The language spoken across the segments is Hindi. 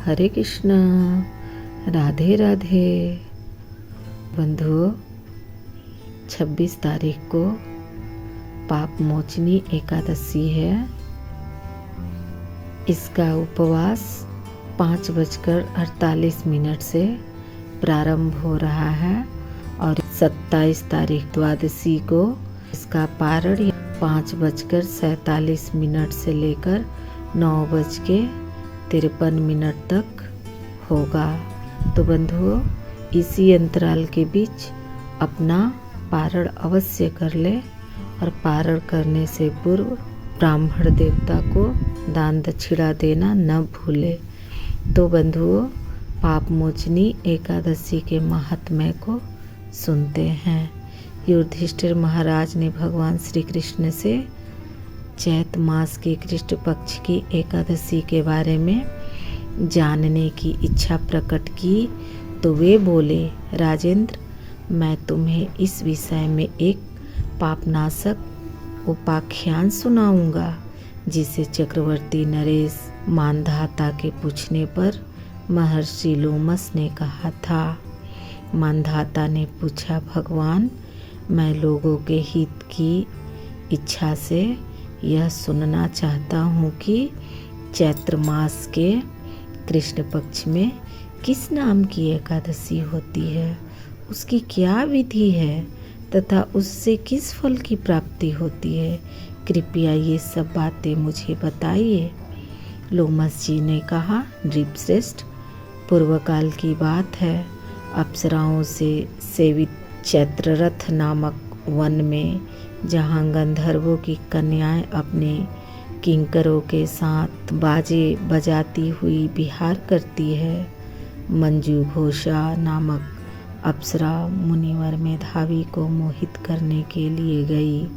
हरे कृष्णा, राधे राधे। बंधुओं, 26 तारीख को पाप मोचनी एकादशी है। इसका उपवास 5:48 से प्रारंभ हो रहा है और 27 तारीख द्वादशी को इसका पारण 5:47 से लेकर 9:53 तक होगा। तो बंधुओं, इसी अंतराल के बीच अपना पारण अवश्य कर ले और पारण करने से पूर्व ब्राह्मण देवता को दान दक्षिणा देना न भूले। तो बंधुओं, पाप मोचनी एकादशी के महात्म्य को सुनते हैं। युधिष्ठिर महाराज ने भगवान श्री कृष्ण से चैत मास के कृष्ण पक्ष की एकादशी के बारे में जानने की इच्छा प्रकट की तो वे बोले, राजेंद्र, मैं तुम्हें इस विषय में एक पापनाशक उपाख्यान सुनाऊंगा, जिसे चक्रवर्ती नरेश मांधाता के पूछने पर महर्षि लोमस ने कहा था। मांधाता ने पूछा, भगवान, मैं लोगों के हित की इच्छा से यह सुनना चाहता हूँ कि चैत्र मास के कृष्ण पक्ष में किस नाम की एकादशी होती है, उसकी क्या विधि है तथा उससे किस फल की प्राप्ति होती है। कृपया ये सब बातें मुझे बताइए। लोमस जी ने कहा, नृपश्रेष्ठ, पूर्व काल की बात है। अप्सराओं से सेवित चैत्ररथ नामक वन में, जहाँ गंधर्वों की कन्याएं अपने किंकरों के साथ बाजे बजाती हुई विहार करती है, मंजू घोषा नामक अप्सरा मुनिवर मेधावी को मोहित करने के लिए गई।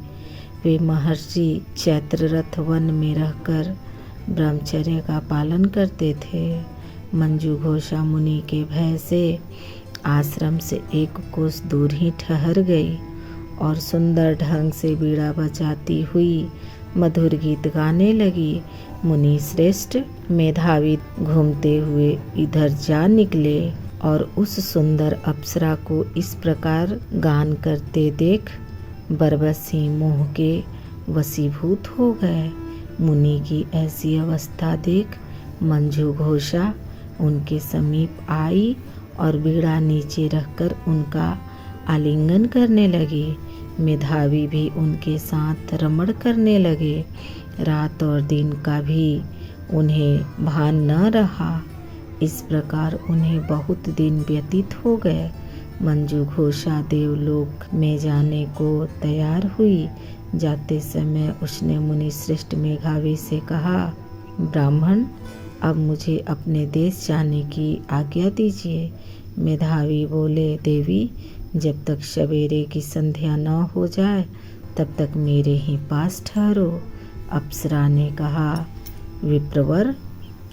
वे महर्षि चैत्ररथ वन में रहकर ब्रह्मचर्य का पालन करते थे। मंजू घोषा मुनि के भय से आश्रम से 1 कोस दूर ही ठहर गई और सुंदर ढंग से बीड़ा बजाती हुई मधुर गीत गाने लगी। मुनि श्रेष्ठ मेधावी घूमते हुए इधर जा निकले और उस सुंदर अप्सरा को इस प्रकार गान करते देख बरबसी मोह के वशीभूत हो गए। मुनि की ऐसी अवस्था देख मंजू घोषा उनके समीप आई और बीड़ा नीचे रखकर उनका आलिंगन करने लगी। मेधावी भी उनके साथ रमण करने लगे। रात और दिन का भी उन्हें भान न रहा। इस प्रकार उन्हें बहुत दिन व्यतीत हो गए। मंजू घोषा देवलोक में जाने को तैयार हुई। जाते समय उसने मुनि श्रेष्ठ मेधावी से कहा, ब्राह्मण, अब मुझे अपने देश जाने की आज्ञा दीजिए। मेधावी बोले, देवी, जब तक सवेरे की संध्या न हो जाए तब तक मेरे ही पास ठहरो। अप्सरा ने कहा, विप्रवर,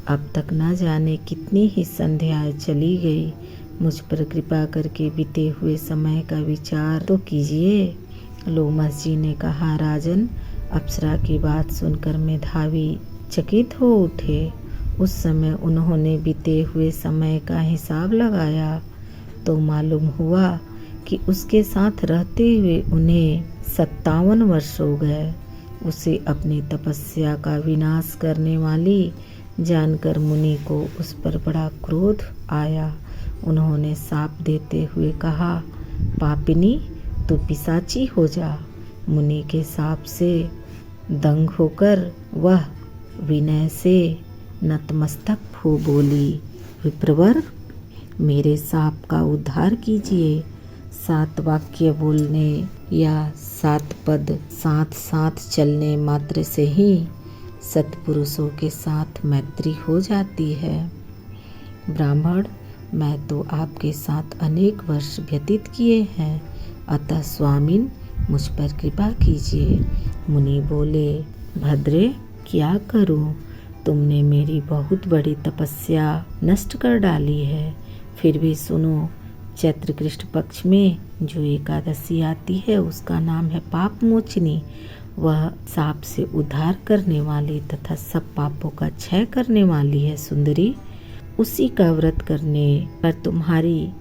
अब तक न जाने कितनी ही संध्याएं चली गई। मुझ पर कृपा करके बीते हुए समय का विचार तो कीजिए। लोमस जी ने कहा, राजन, अप्सरा की बात सुनकर मेधावी चकित हो उठे। उस समय उन्होंने बीते हुए समय का हिसाब लगाया तो मालूम हुआ कि उसके साथ रहते हुए उन्हें 57 वर्ष हो गए। उसे अपनी तपस्या का विनाश करने वाली जानकर मुनि को उस पर बड़ा क्रोध आया। उन्होंने शाप देते हुए कहा, पापिनी, तू पिशाची हो जा। मुनि के शाप से दंग होकर वह विनय से नतमस्तक हो बोली, विप्रवर, मेरे शाप का उद्धार कीजिए। 7 वाक्य बोलने या 7 पद साथ साथ चलने मात्र से ही सत्पुरुषों के साथ मैत्री हो जाती है। ब्राह्मण, मैं तो आपके साथ अनेक वर्ष व्यतीत किए हैं, अतः स्वामिन, मुझ पर कृपा कीजिए। मुनि बोले, भद्रे, क्या करूं? तुमने मेरी बहुत बड़ी तपस्या नष्ट कर डाली है। फिर भी सुनो, चैत्र कृष्ण पक्ष में जो एकादशी आती है उसका नाम है पाप मोचनी। वह साप से उद्धार करने वाली तथा सब पापों का क्षय करने वाली है। सुंदरी, उसी का व्रत करने पर तुम्हारी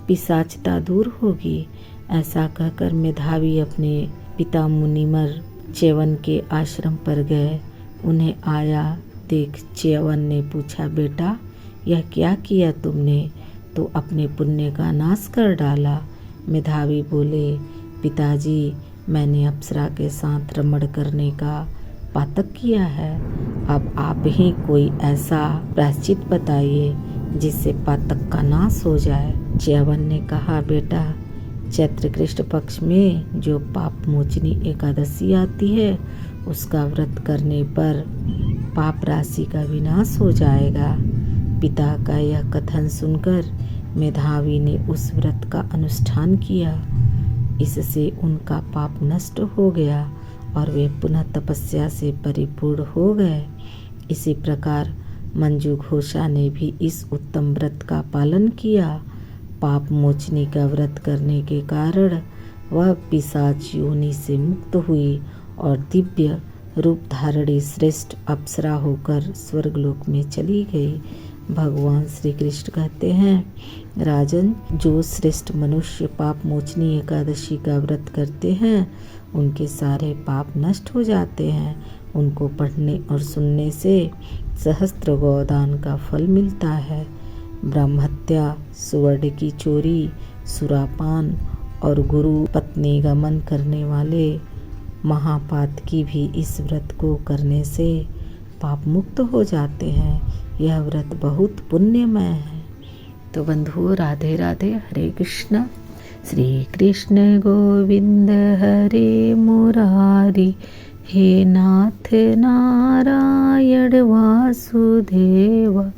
पिशाचता दूर होगी। ऐसा कहकर मेधावी अपने पिता मुनिमर च्यवन के आश्रम पर गए। उन्हें आया देख च्यवन ने पूछा, बेटा यह क्या किया तुमने? तो अपने पुण्य का नाश कर डाला। मेधावी बोले, पिताजी मैंने अप्सरा के साथ रमण करने का पातक किया है। अब आप ही कोई ऐसा प्रायश्चित बताइए जिससे पातक का नाश हो जाए। च्यवन ने कहा, बेटा चैत्र कृष्ण पक्ष में जो पाप मोचनी एकादशी आती है उसका व्रत करने पर पाप राशि का विनाश हो जाएगा। पिता का यह कथन सुनकर मेधावी ने उस व्रत का अनुष्ठान किया। इससे उनका पाप नष्ट हो गया और वे पुनः तपस्या से परिपूर्ण हो गए। इसी प्रकार मंजू घोषा ने भी इस उत्तम व्रत का पालन किया। पाप मोचनी का व्रत करने के कारण वह पिशाच योनि से मुक्त हुई और दिव्य रूप धारणी श्रेष्ठ अप्सरा होकर स्वर्गलोक में चली गई। भगवान श्री कृष्ण कहते हैं, राजन, जो श्रेष्ठ मनुष्य पाप मोचनी एकादशी का व्रत करते हैं उनके सारे पाप नष्ट हो जाते हैं। उनको पढ़ने और सुनने से सहस्त्र गोदान का फल मिलता है। ब्रह्महत्या, सुवर्ण की चोरी, सुरापान और गुरु पत्नी गमन करने वाले महापातकी भी इस व्रत को करने से पाप मुक्त हो जाते हैं। यह व्रत बहुत पुण्यमय है। तो बंधुओं, राधे राधे, हरे कृष्ण। श्री कृष्ण गोविंद हरे मुरारी, हे नाथ नारायण वासुदेव।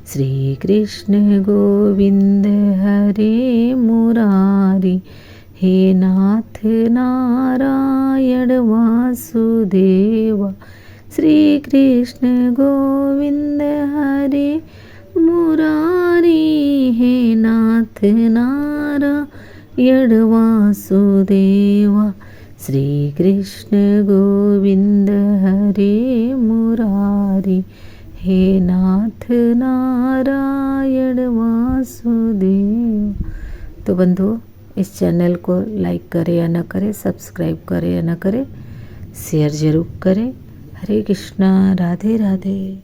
श्री कृष्ण गोविंद हरे मुरारी, हे नाथ नारायण वासुदेव। श्री कृष्ण गोविंद हरे मुरारी, हे नाथ नारायण वासुदेव। श्री कृष्ण गोविंद हरे मुरारी, हे नाथ नारायण वासुदेव। तो बंधुओं, इस चैनल को लाइक करें या न करें, सब्सक्राइब करें या न करें, शेयर जरूर करें। हरे कृष्णा, राधे राधे।